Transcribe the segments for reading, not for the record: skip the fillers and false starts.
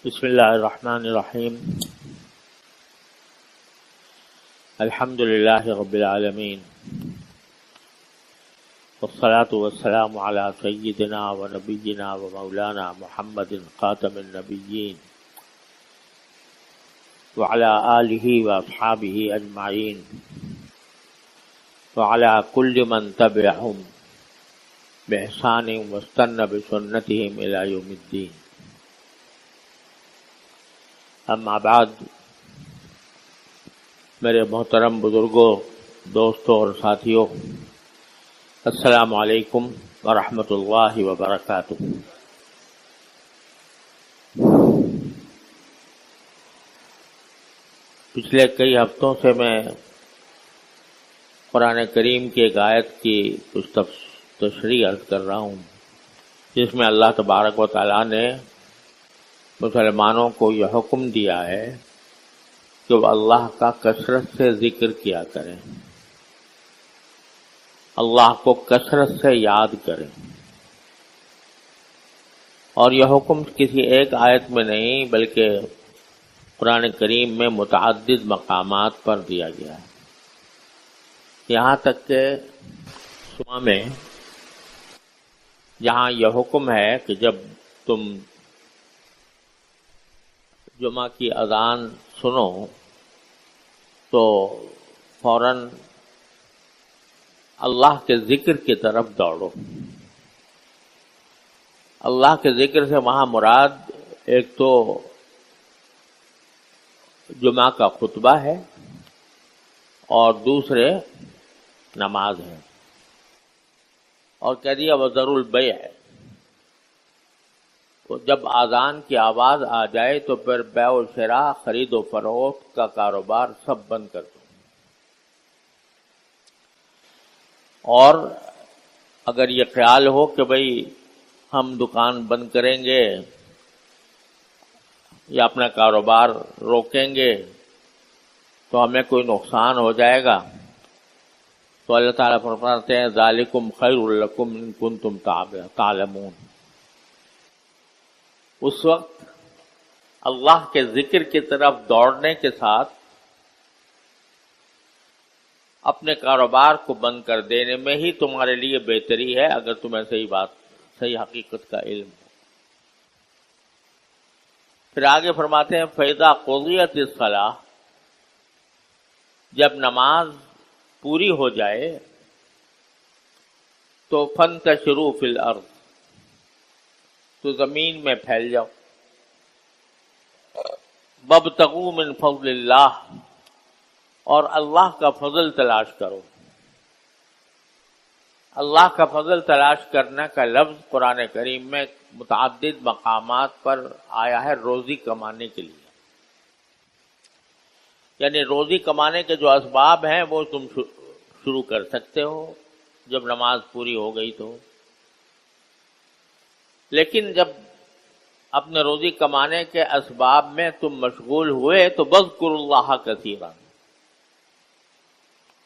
بسم اللہ الرحمن الرحیم الحمد للہ رب العالمین والصلاة والسلام علی سیدنا و نبینا و مولانا محمد خاتم النبیین وعلی آلہ و اصحابہ اجمعین وعلی کل من تبعہم بإحسان واستنى بسنتهم إلى يوم الدین. اما بعد، میرے محترم بزرگوں، دوستوں اور ساتھیوں، السلام علیکم ورحمۃ اللہ وبرکاتہ. پچھلے کئی ہفتوں سے میں قرآن کریم کی ایک آیت کی کچھ تشریح عرض کر رہا ہوں، جس میں اللہ تبارک و تعالیٰ نے مسلمانوں کو یہ حکم دیا ہے کہ وہ اللہ کا کثرت سے ذکر کیا کریں، اللہ کو کثرت سے یاد کریں. اور یہ حکم کسی ایک آیت میں نہیں بلکہ قرآن کریم میں متعدد مقامات پر دیا گیا ہے. یہاں تک کہ سورہ میں جہاں یہ حکم ہے کہ جب تم جمعہ کی اذان سنو تو فوراً اللہ کے ذکر کی طرف دوڑو. اللہ کے ذکر سے وہاں مراد ایک تو جمعہ کا خطبہ ہے اور دوسرے نماز ہے. اور کہہ دیا وذروا البیع، جب اذان کی آواز آ جائے تو پھر بیع و شراء، خرید و فروخت کا کاروبار سب بند کر دو. اور اگر یہ خیال ہو کہ بھئی ہم دکان بند کریں گے یا اپنا کاروبار روکیں گے تو ہمیں کوئی نقصان ہو جائے گا، تو اللہ تعالیٰ فرماتے ہیں ذالکم خیر لکم ان کنتم تعلمون. اس وقت اللہ کے ذکر کی طرف دوڑنے کے ساتھ اپنے کاروبار کو بند کر دینے میں ہی تمہارے لیے بہتری ہے، اگر تمہیں صحیح حقیقت کا علم ہو. پھر آگے فرماتے ہیں فَإِذَا قُضِيَتِ الصَّلَاةُ، جب نماز پوری ہو جائے تو فَانْتَشِرُوا فِي الْأَرْضِ، تو زمین میں پھیل جاؤ. وَابْتَغُوا مِنْ فَضْلِ اللَّهِ، اور اللہ کا فضل تلاش کرو. اللہ کا فضل تلاش کرنے کا لفظ قرآن کریم میں متعدد مقامات پر آیا ہے روزی کمانے کے لیے. یعنی روزی کمانے کے جو اسباب ہیں وہ تم شروع کر سکتے ہو جب نماز پوری ہو گئی تو. لیکن جب اپنے روزی کمانے کے اسباب میں تم مشغول ہوئے تو وَاذْكُرُوا اللَّهَ كَثِيرًا،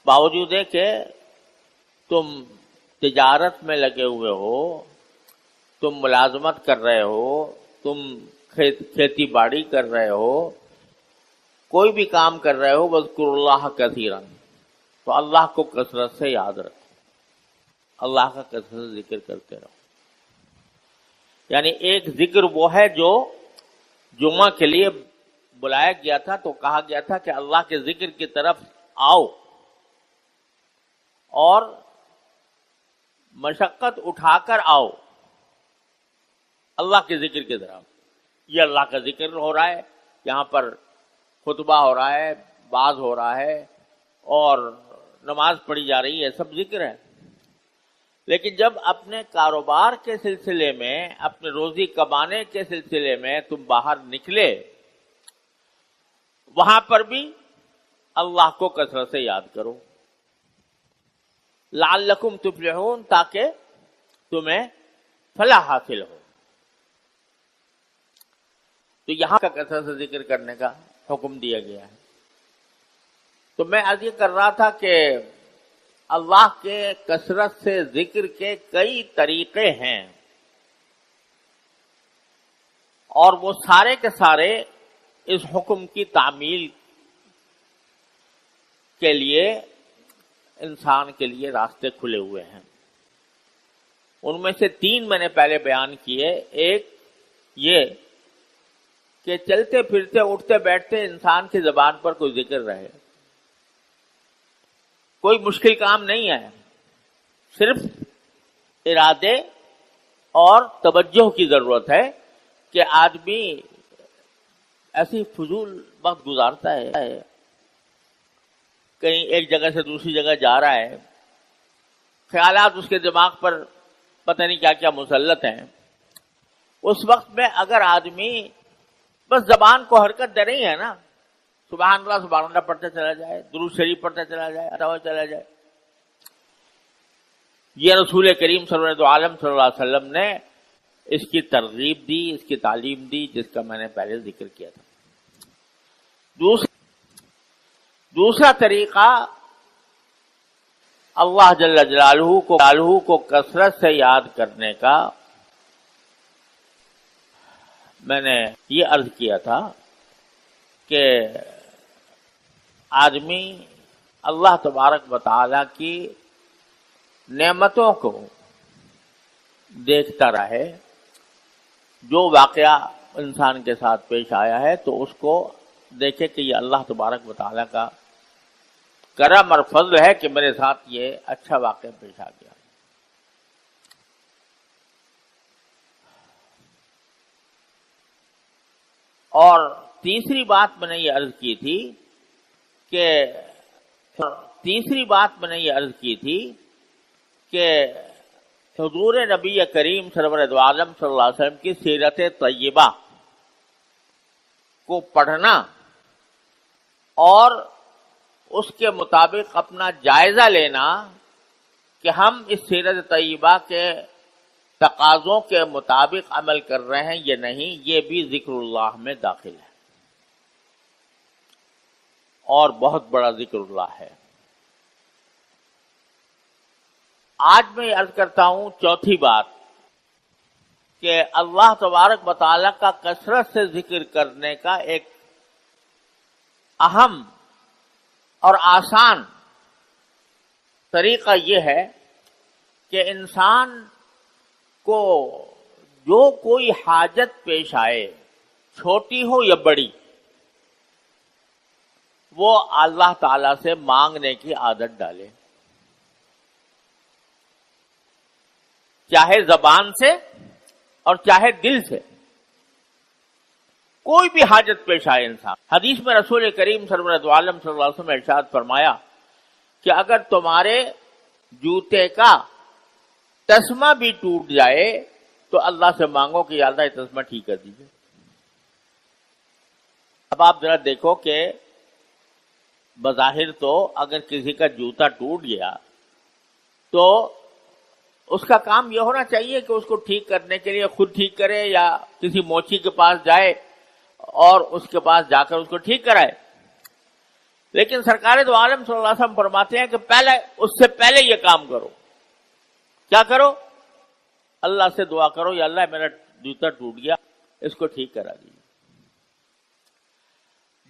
باوجود ہے کہ تم تجارت میں لگے ہوئے ہو، تم ملازمت کر رہے ہو، تم کھیتی باڑی کر رہے ہو، کوئی بھی کام کر رہے ہو، وَاذْكُرُوا اللَّهَ كَثِيرًا، تو اللہ کو کثرت سے یاد رکھو، اللہ کا کثرت سے ذکر کرتے رہو. یعنی ایک ذکر وہ ہے جو جمعہ کے لیے بلایا گیا تھا، تو کہا گیا تھا کہ اللہ کے ذکر کی طرف آؤ اور مشقت اٹھا کر آؤ اللہ کے ذکر کی طرف. یہ اللہ کا ذکر ہو رہا ہے، یہاں پر خطبہ ہو رہا ہے، باز ہو رہا ہے اور نماز پڑھی جا رہی ہے، سب ذکر ہے. لیکن جب اپنے کاروبار کے سلسلے میں، اپنے روزی کمانے کے سلسلے میں تم باہر نکلے، وہاں پر بھی اللہ کو کثرت سے یاد کرو. لعلکم تفلحون، تاکہ تمہیں فلاح حاصل ہو. تو یہاں کا کثرت سے ذکر کرنے کا حکم دیا گیا ہے. تو میں عرض یہ کر رہا تھا کہ اللہ کے کثرت سے ذکر کے کئی طریقے ہیں اور وہ سارے کے سارے اس حکم کی تعمیل کے لیے انسان کے لیے راستے کھلے ہوئے ہیں۔ ان میں سے 3 میں نے پہلے بیان کیے۔ ایک یہ کہ چلتے پھرتے اٹھتے بیٹھتے انسان کی زبان پر کوئی ذکر رہے، کوئی مشکل کام نہیں ہے، صرف ارادے اور توجہ کی ضرورت ہے کہ آدمی ایسی فضول وقت گزارتا ہے، کہیں ایک جگہ سے دوسری جگہ جا رہا ہے، خیالات اس کے دماغ پر پتہ نہیں کیا کیا مسلط ہیں۔ اس وقت میں اگر آدمی بس زبان کو حرکت دے رہی ہے نا، سبحان اللہ پڑھتے چلا جائے، درود شریف پڑھتے چلا جائے، چلا جائے، یہ رسول کریم صلی اللہ علیہ وسلم نے اس کی ترغیب دی، اس کی تعلیم دی، جس کا میں نے پہلے ذکر کیا تھا۔ دوسرا طریقہ اللہ جل جلالہ کو کثرت سے یاد کرنے کا، میں نے یہ عرض کیا تھا کہ آدمی اللہ تبارک و تعالی کی نعمتوں کو دیکھتا رہے، جو واقعہ انسان کے ساتھ پیش آیا ہے تو اس کو دیکھے کہ یہ اللہ تبارک و تعالی کا کرم اور فضل ہے کہ میرے ساتھ یہ اچھا واقعہ پیش آ گیا۔ اور تیسری بات میں نے یہ عرض کی تھی کہ حضور نبی کریم سرور دو عالم صلی اللہ علیہ وسلم کی سیرت طیبہ کو پڑھنا اور اس کے مطابق اپنا جائزہ لینا کہ ہم اس سیرت طیبہ کے تقاضوں کے مطابق عمل کر رہے ہیں یا نہیں، یہ بھی ذکر اللہ میں داخل ہے اور بہت بڑا ذکر اللہ ہے۔ آج میں عرض کرتا ہوں چوتھی بات کہ اللہ تبارک و تعالیٰ کا کثرت سے ذکر کرنے کا ایک اہم اور آسان طریقہ یہ ہے کہ انسان کو جو کوئی حاجت پیش آئے، چھوٹی ہو یا بڑی، وہ اللہ تعالی سے مانگنے کی عادت ڈالے، چاہے زبان سے اور چاہے دل سے۔ کوئی بھی حاجت پیش آئے انسان، حدیث میں رسول کریم صلی اللہ علیہ وسلم نے ارشاد فرمایا کہ اگر تمہارے جوتے کا تسمہ بھی ٹوٹ جائے تو اللہ سے مانگو کہ یا اللہ یہ تسمہ ٹھیک کر دیجیے۔ اب آپ ذرا دیکھو کہ بظاہر تو اگر کسی کا جوتا ٹوٹ گیا تو اس کا کام یہ ہونا چاہیے کہ اس کو ٹھیک کرنے کے لیے خود ٹھیک کرے یا کسی موچی کے پاس جائے اور اس کے پاس جا کر اس کو ٹھیک کرائے، لیکن سرکار دو عالم صلی اللہ علیہ وسلم فرماتے ہیں کہ پہلے اس سے پہلے یہ کام کرو۔ کیا کرو؟ اللہ سے دعا کرو یا اللہ میرا جوتا ٹوٹ گیا، اس کو ٹھیک کرا دیجیے۔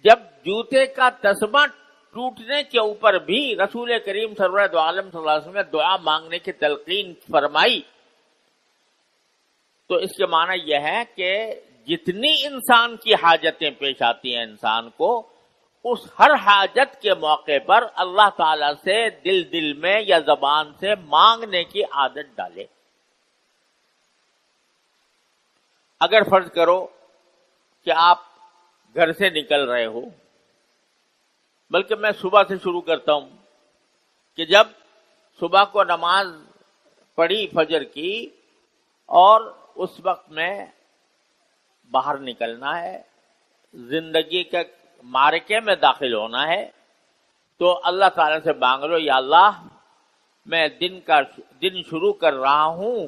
جب جوتے کا تسمہ ٹوٹنے کے اوپر بھی رسول کریم سرور دو عالم صلی اللہ علیہ وسلم نے دعا مانگنے کی تلقین فرمائی تو اس کے معنی یہ ہے کہ جتنی انسان کی حاجتیں پیش آتی ہیں انسان کو، اس ہر حاجت کے موقع پر اللہ تعالی سے دل میں یا زبان سے مانگنے کی عادت ڈالے۔ اگر فرض کرو کہ آپ گھر سے نکل رہے ہو، بلکہ میں صبح سے شروع کرتا ہوں کہ جب صبح کو نماز پڑھی فجر کی اور اس وقت میں باہر نکلنا ہے، زندگی کے معرکے میں داخل ہونا ہے، تو اللہ تعالیٰ سے مانگ لو یا اللہ میں دن شروع کر رہا ہوں،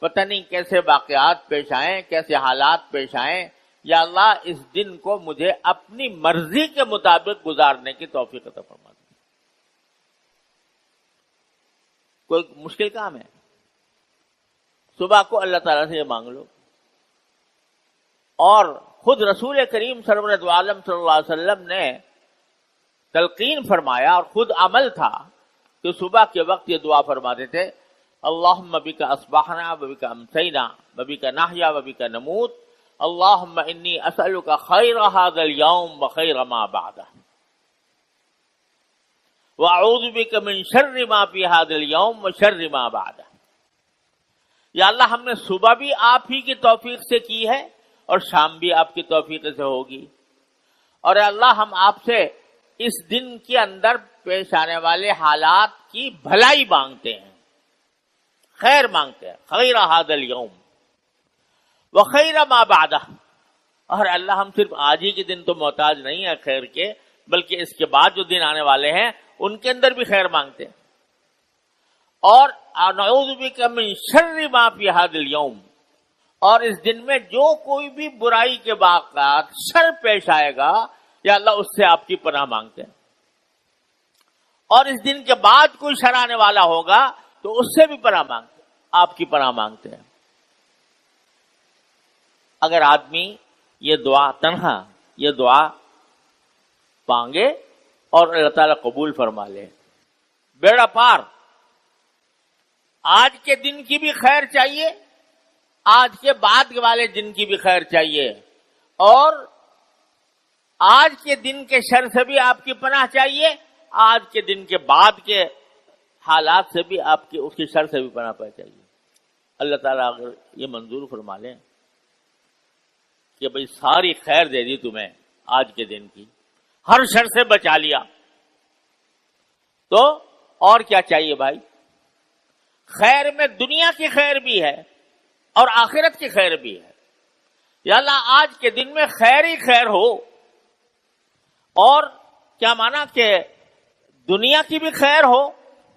پتہ نہیں کیسے واقعات پیش آئیں، کیسے حالات پیش آئیں، یا اللہ اس دن کو مجھے اپنی مرضی کے مطابق گزارنے کی توفیق عطا فرما دے۔ کوئی مشکل کام ہے؟ صبح کو اللہ تعالیٰ سے یہ مانگ لو۔ اور خود رسول کریم سرور دو عالم صلی اللہ علیہ وسلم نے تلقین فرمایا اور خود عمل تھا کہ صبح کے وقت یہ دعا فرماتے تھے، اللہم بک اصبحنا وبک امسینا وبک نحیا وبک نموت اللہم انی اسألک خیر ھذا الیوم وخیر ما بعدہ واعوذ بک من شر ما فی ھذا الیوم وشر ما بعدہ۔ یا اللہ ہم نے صبح بھی آپ ہی کی توفیق سے کی ہے اور شام بھی آپ کی توفیق سے ہوگی، اور اے اللہ ہم آپ سے اس دن کے اندر پیش آنے والے حالات کی بھلائی مانگتے ہیں، خیر مانگتے ہیں، خیر ھذا الیوم وخیر ما بعدہ۔ اور اللہ ہم صرف آج ہی کے دن تو محتاج نہیں ہے خیر کے، بلکہ اس کے بعد جو دن آنے والے ہیں ان کے اندر بھی خیر مانگتے ہیں۔ اور نعوذ بک من شر ما فی ھذا الیوم، اور اس دن میں جو کوئی بھی برائی کے واقعات شر پیش آئے گا یا اللہ اس سے آپ کی پناہ مانگتے ہیں، اور اس دن کے بعد کوئی شر آنے والا ہوگا تو اس سے بھی پناہ مانگتے ہیں، آپ کی پناہ مانگتے ہیں۔ اگر آدمی یہ دعا تنہا یہ دعا مانگے اور اللہ تعالیٰ قبول فرما لے، بیڑا پار۔ آج کے دن کی بھی خیر چاہیے، آج کے بعد والے دن کی بھی خیر چاہیے، اور آج کے دن کے شر سے بھی آپ کی پناہ چاہیے، آج کے دن کے بعد کے حالات سے بھی آپ کی اس کی شر سے بھی پناہ چاہیے۔ اللہ تعالیٰ اگر یہ منظور فرما لیں کہ بھئی ساری خیر دے دی تمہیں آج کے دن کی، ہر شر سے بچا لیا، تو اور کیا چاہیے بھائی؟ خیر میں دنیا کی خیر بھی ہے اور آخرت کی خیر بھی ہے۔ یا اللہ آج کے دن میں خیر ہی خیر ہو، اور کیا مانا کہ دنیا کی بھی خیر ہو،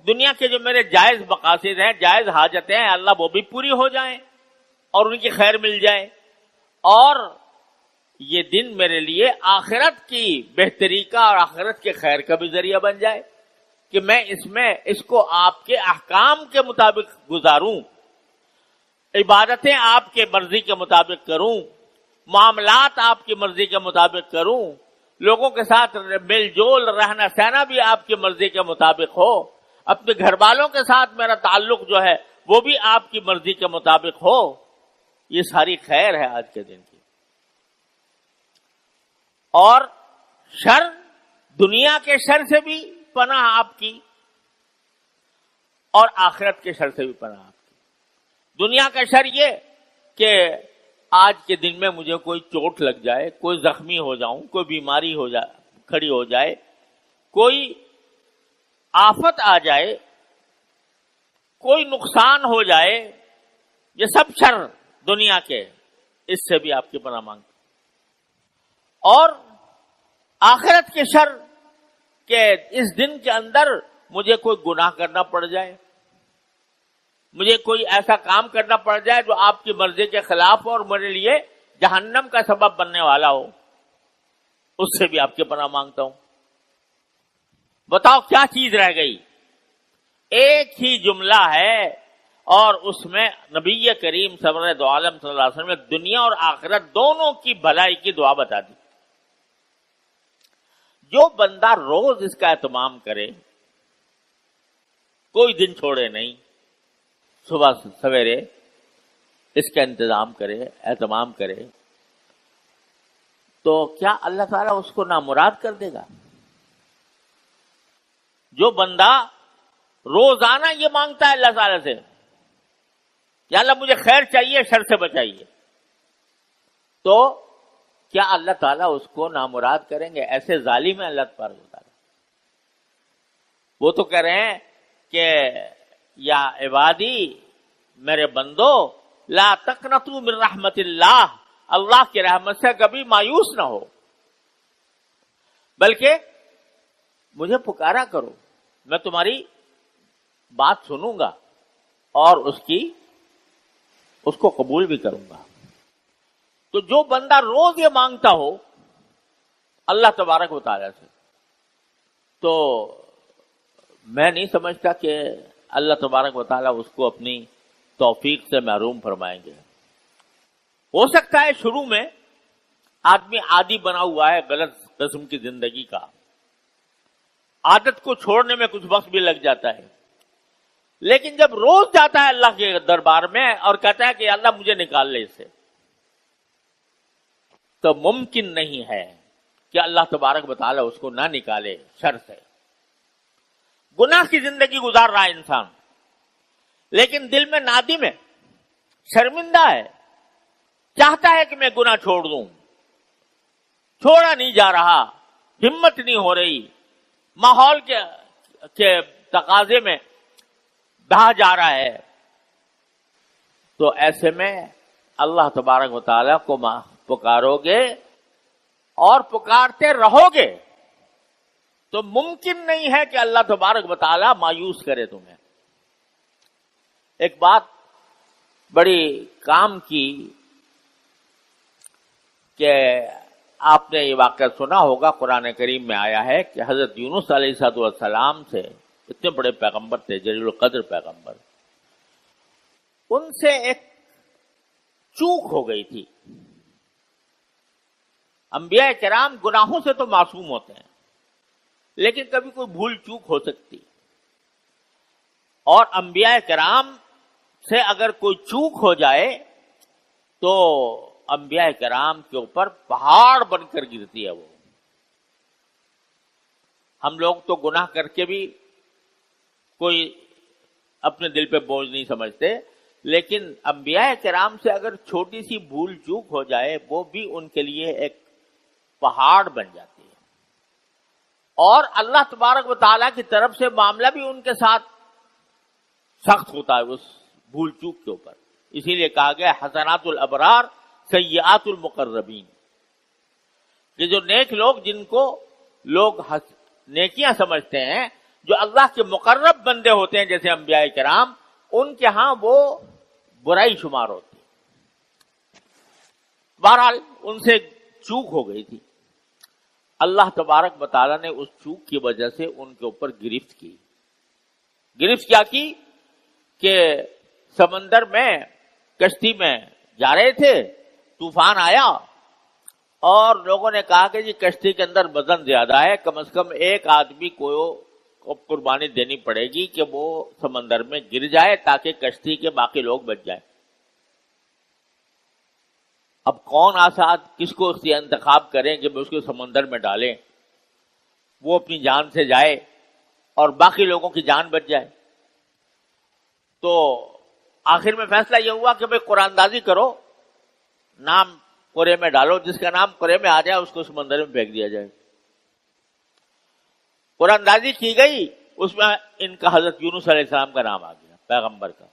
دنیا کے جو میرے جائز مقاصد ہیں، جائز حاجتیں ہیں، اللہ وہ بھی پوری ہو جائیں اور ان کی خیر مل جائے، اور یہ دن میرے لیے آخرت کی بہتری کا اور آخرت کے خیر کا بھی ذریعہ بن جائے کہ میں اس کو آپ کے احکام کے مطابق گزاروں، عبادتیں آپ کے مرضی کے مطابق کروں، معاملات آپ کی مرضی کے مطابق کروں، لوگوں کے ساتھ مل جول رہنا سہنا بھی آپ کی مرضی کے مطابق ہو، اپنے گھر والوں کے ساتھ میرا تعلق جو ہے وہ بھی آپ کی مرضی کے مطابق ہو۔ یہ ساری خیر ہے آج کے دن کی۔ اور شر، دنیا کے شر سے بھی پناہ آپ کی، اور آخرت کے شر سے بھی پناہ آپ کی۔ دنیا کا شر یہ کہ آج کے دن میں مجھے کوئی چوٹ لگ جائے، کوئی زخمی ہو جاؤں، کوئی بیماری ہو جائے، کھڑی ہو جائے، کوئی آفت آ جائے، کوئی نقصان ہو جائے، یہ سب شر دنیا کے، اس سے بھی آپ کی پناہ مانگتے۔ اور آخرت کے شر کہ اس دن کے اندر مجھے کوئی گناہ کرنا پڑ جائے، مجھے کوئی ایسا کام کرنا پڑ جائے جو آپ کی مرضی کے خلاف ہو اور میرے لیے جہنم کا سبب بننے والا ہو، اس سے بھی آپ کی پناہ مانگتا ہوں۔ بتاؤ کیا چیز رہ گئی؟ ایک ہی جملہ ہے اور اس میں نبی کریم سرور دو عالم صلی اللہ علیہ وسلم نے دنیا اور آخرت دونوں کی بھلائی کی دعا بتا دی۔ جو بندہ روز اس کا اہتمام کرے، کوئی دن چھوڑے نہیں، صبح سویرے اس کا انتظام کرے، اہتمام کرے، تو کیا اللہ تعالیٰ اس کو نامراد کر دے گا؟ جو بندہ روزانہ یہ مانگتا ہے اللہ تعالیٰ سے، یا اللہ مجھے خیر چاہیے، شر سے بچائیے، تو کیا اللہ تعالیٰ اس کو نامراد کریں گے؟ ایسے ظالم ہے اللہ تعالیٰ۔ وہ تو کہہ رہے ہیں کہ یا عبادی، میرے بندو، لا تقنطوا من رحمت اللہ، اللہ کی رحمت سے کبھی مایوس نہ ہو، بلکہ مجھے پکارا کرو، میں تمہاری بات سنوں گا اور اس کو قبول بھی کروں گا۔ تو جو بندہ روز یہ مانگتا ہو اللہ تبارک و تعالیٰ سے، تو میں نہیں سمجھتا کہ اللہ تبارک و تعالیٰ اس کو اپنی توفیق سے محروم فرمائیں گے۔ ہو سکتا ہے شروع میں آدمی عادی بنا ہوا ہے غلط قسم کی زندگی کا، عادت کو چھوڑنے میں کچھ وقت بھی لگ جاتا ہے، لیکن جب روز جاتا ہے اللہ کے دربار میں اور کہتا ہے کہ اللہ مجھے نکال لے اس سے، تو ممکن نہیں ہے کہ اللہ تبارک و تعالی اس کو نہ نکالے شر سے۔ گناہ کی زندگی گزار رہا ہے انسان، لیکن دل میں نادم ہے، شرمندہ ہے، چاہتا ہے کہ میں گناہ چھوڑ دوں، چھوڑا نہیں جا رہا، ہمت نہیں ہو رہی، ماحول کے تقاضے میں بہا جا رہا ہے، تو ایسے میں اللہ تبارک و تعالیٰ کو پکارو گے اور پکارتے رہو گے تو ممکن نہیں ہے کہ اللہ تبارک و تعالیٰ مایوس کرے تمہیں۔ ایک بات بڑی کام کی کہ آپ نے یہ واقعہ سنا ہوگا، قرآن کریم میں آیا ہے کہ حضرت یونس علیہ السلام سے، اتنے بڑے پیغمبر تھے، جلیل القدر پیغمبر، ان سے ایک چوک ہو گئی تھی۔ انبیاء کرام گناہوں سے تو معصوم ہوتے ہیں، لیکن کبھی کوئی بھول چوک ہو سکتی، اور انبیاء کرام سے اگر کوئی چوک ہو جائے تو انبیاء کرام کے اوپر پہاڑ بن کر گرتی ہے وہ۔ ہم لوگ تو گناہ کر کے بھی کوئی اپنے دل پہ بوجھ نہیں سمجھتے، لیکن انبیاء کرام سے اگر چھوٹی سی بھول چوک ہو جائے وہ بھی ان کے لیے ایک پہاڑ بن جاتی ہے، اور اللہ تبارک و تعالیٰ کی طرف سے معاملہ بھی ان کے ساتھ سخت ہوتا ہے اس بھول چوک کے اوپر۔ اسی لیے کہا گیا حسنات الابرار سیئات المقربین، کہ جو نیک لوگ، جن کو لوگ نیکیاں سمجھتے ہیں، جو اللہ کے مقرب بندے ہوتے ہیں جیسے انبیاء کرام، ان کے ہاں وہ برائی شمار ہوتی ہے۔ بہرحال ان سے چوک ہو گئی تھی، اللہ تبارک و تعالیٰ نے اس چوک کی وجہ سے ان کے اوپر گرفت کی۔ گرفت کیا کی کہ سمندر میں کشتی میں جا رہے تھے، طوفان آیا اور لوگوں نے کہا کہ جی کشتی کے اندر وزن زیادہ ہے، کم از کم ایک آدمی کو قربانی دینی پڑے گی کہ وہ سمندر میں گر جائے تاکہ کشتی کے باقی لوگ بچ جائیں۔ اب کون آساد کس کو اس کا انتخاب کریں کہ اس کو سمندر میں ڈالیں، وہ اپنی جان سے جائے اور باقی لوگوں کی جان بچ جائے؟ تو آخر میں فیصلہ یہ ہوا کہ بھئی قرآن اندازی کرو، نام قرے میں ڈالو، جس کا نام قرے میں آ جائے اس کو سمندر میں پھینک دیا جائے۔ قرآن اندازی کی گئی، اس میں ان کا حضرت یونس علیہ السلام کا نام آ گیا، پیغمبر کا۔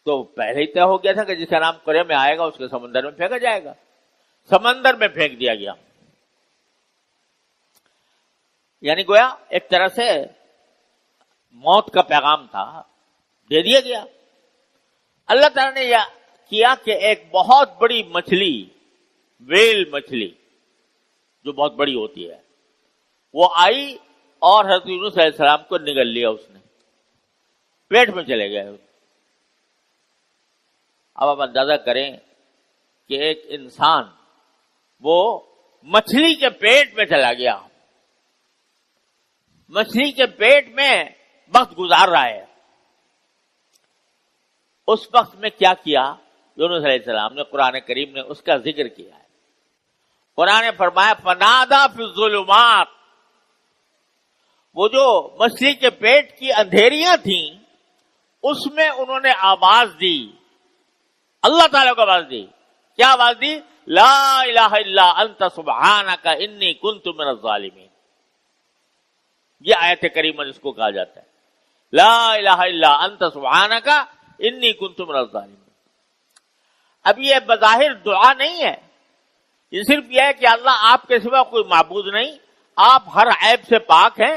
تو پہلے ہی طے ہو گیا تھا کہ جس کا نام قرے میں آئے گا اس کو سمندر میں پھینکا جائے گا، سمندر میں پھینک دیا گیا۔ یعنی گویا ایک طرح سے موت کا پیغام تھا، دے دیا گیا۔ اللہ تعالیٰ نے یہ کیا کہ ایک بہت بڑی مچھلی، ویل مچھلی جو بہت بڑی ہوتی ہے، وہ آئی اور حضرت یونس علیہ السلام کو نگل لیا، اس نے پیٹ میں چلے گئے۔ اب آپ اندازہ کریں کہ ایک انسان وہ مچھلی کے پیٹ میں چلا گیا، مچھلی کے پیٹ میں وقت گزار رہا ہے۔ اس وقت میں کیا کیا یونس علیہ السلام نے؟ قرآن کریم نے اس کا ذکر کیا ہے۔ قرآن نے فرمایا فنادا فی الظلمات، وہ جو مچھلی کے پیٹ کی اندھیریاں تھیں اس میں انہوں نے آواز دی، اللہ تعالیٰ کو آواز دی۔ کیا آواز دی؟ لا الہ الا انت سبحانک انی کنت من الظالمین۔ یہ آیت کریمہ جس کو کہا جاتا ہے، لا الہ الا انت سبحانک انی کنت من الظالمین۔ اب یہ بظاہر دعا نہیں ہے، یہ صرف یہ ہے کہ اللہ آپ کے سوا کوئی معبود نہیں، آپ ہر عیب سے پاک ہیں،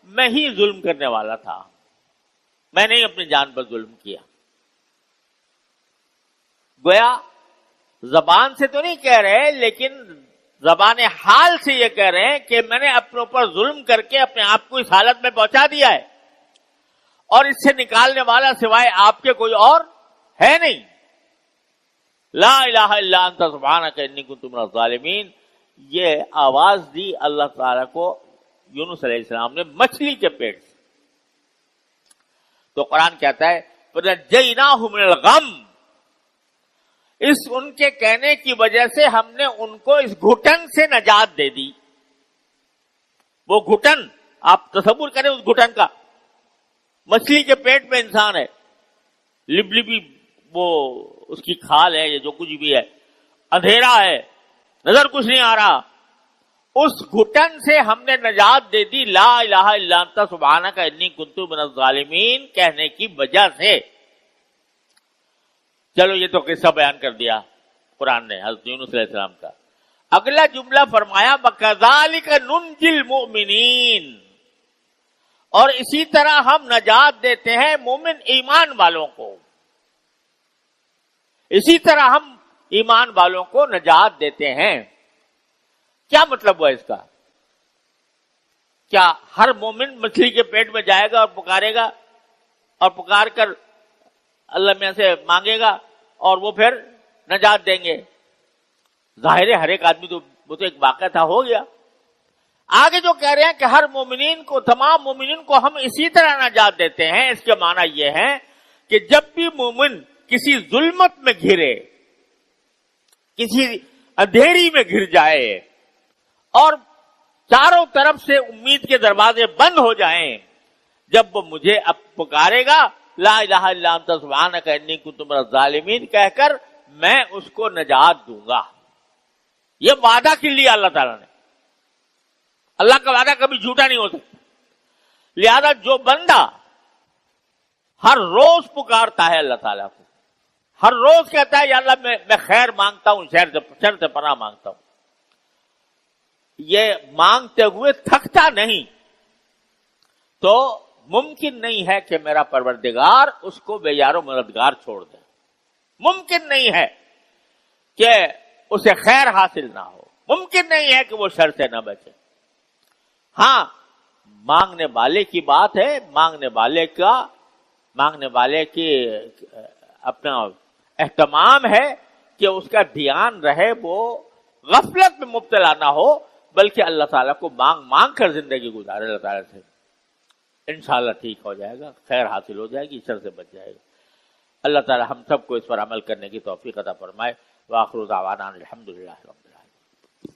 میں ہی ظلم کرنے والا تھا، میں نے اپنی جان پر ظلم کیا۔ گویا زبان سے تو نہیں کہہ رہے، لیکن زبان حال سے یہ کہہ رہے ہیں کہ میں نے اپنے اوپر ظلم کر کے اپنے آپ کو اس حالت میں پہنچا دیا ہے، اور اس سے نکالنے والا سوائے آپ کے کوئی اور ہے نہیں۔ لا الہ الا انت سبحانک انی کنت من الظالمین، یہ آواز دی اللہ تعالیٰ کو یونس علیہ السلام نے مچھلی کے پیٹ سے. تو قرآن کہتا ہے فَنَجَّيْنَاهُ مِنَ الْغَمِّ، اس ان کے کہنے کی وجہ سے ہم نے ان کو اس گھٹن سے نجات دے دی. وہ گھٹن آپ تصور کریں اس گھٹن کا، مچھلی کے پیٹ میں انسان ہے، لبلبی وہ اس کی کھال ہے یا جو کچھ بھی ہے، اندھیرا ہے، نظر کچھ نہیں آ رہا، اس گھٹن سے ہم نے نجات دے دی لا الہ الا انت سبحانک انی کنت من الظالمین کہنے کی وجہ سے. چلو یہ تو قصہ بیان کر دیا قرآن نے حضرت یونس علیہ السلام کا. اگلا جملہ فرمایا وَكَذَلِكَ نُنْجِي الْمُؤْمِنِينَ، اور اسی طرح ہم نجات دیتے ہیں مومن ایمان والوں کو. اسی طرح ہم ایمان والوں کو نجات دیتے ہیں. کیا مطلب ہوا اس کا؟ کیا ہر مومن مچھلی کے پیٹ میں جائے گا اور پکارے گا اور پکار کر اللہ میاں سے مانگے گا اور وہ پھر نجات دیں گے؟ ظاہر ہے ہر ایک آدمی تو وہ تو ایک واقعہ تھا، ہو گیا. آگے جو کہہ رہے ہیں کہ ہر مومنین کو، تمام مومنین کو ہم اسی طرح نجات دیتے ہیں، اس کے معنی یہ ہے کہ جب بھی مومن کسی ظلمت میں گھرے، کسی اندھیری میں گر جائے اور چاروں طرف سے امید کے دروازے بند ہو جائیں، جب وہ مجھے اب پکارے گا لا الہ الا انت سبحانک انی کنت من الظالمین کہہ کر، میں اس کو نجات دوں گا. یہ وعدہ کر لیا اللہ تعالیٰ نے. اللہ کا وعدہ کبھی جھوٹا نہیں ہو سکتا. لہذا جو بندہ ہر روز پکارتا ہے اللہ تعالیٰ کو، ہر روز کہتا ہے یا اللہ میں خیر مانگتا ہوں، شر سے پناہ مانگتا ہوں، یہ مانگتے ہوئے تھکتا نہیں، تو ممکن نہیں ہے کہ میرا پروردگار اس کو بے یار و مددگار چھوڑ دے. ممکن نہیں ہے کہ اسے خیر حاصل نہ ہو، ممکن نہیں ہے کہ وہ شر سے نہ بچے. ہاں مانگنے والے کی بات ہے، مانگنے والے کی اپنا اہتمام ہے کہ اس کا دھیان رہے، وہ غفلت میں مبتلا نہ ہو، بلکہ اللہ تعالیٰ کو مانگ کر زندگی گزارے. اللہ تعالیٰ سے انشاءاللہ ٹھیک ہو جائے گا، خیر حاصل ہو جائے گی، شر سے بچ جائے گا. اللہ تعالیٰ ہم سب کو اس پر عمل کرنے کی توفیق عطا فرمائے. وآخر دعوانا الحمدللہ رب العالمین.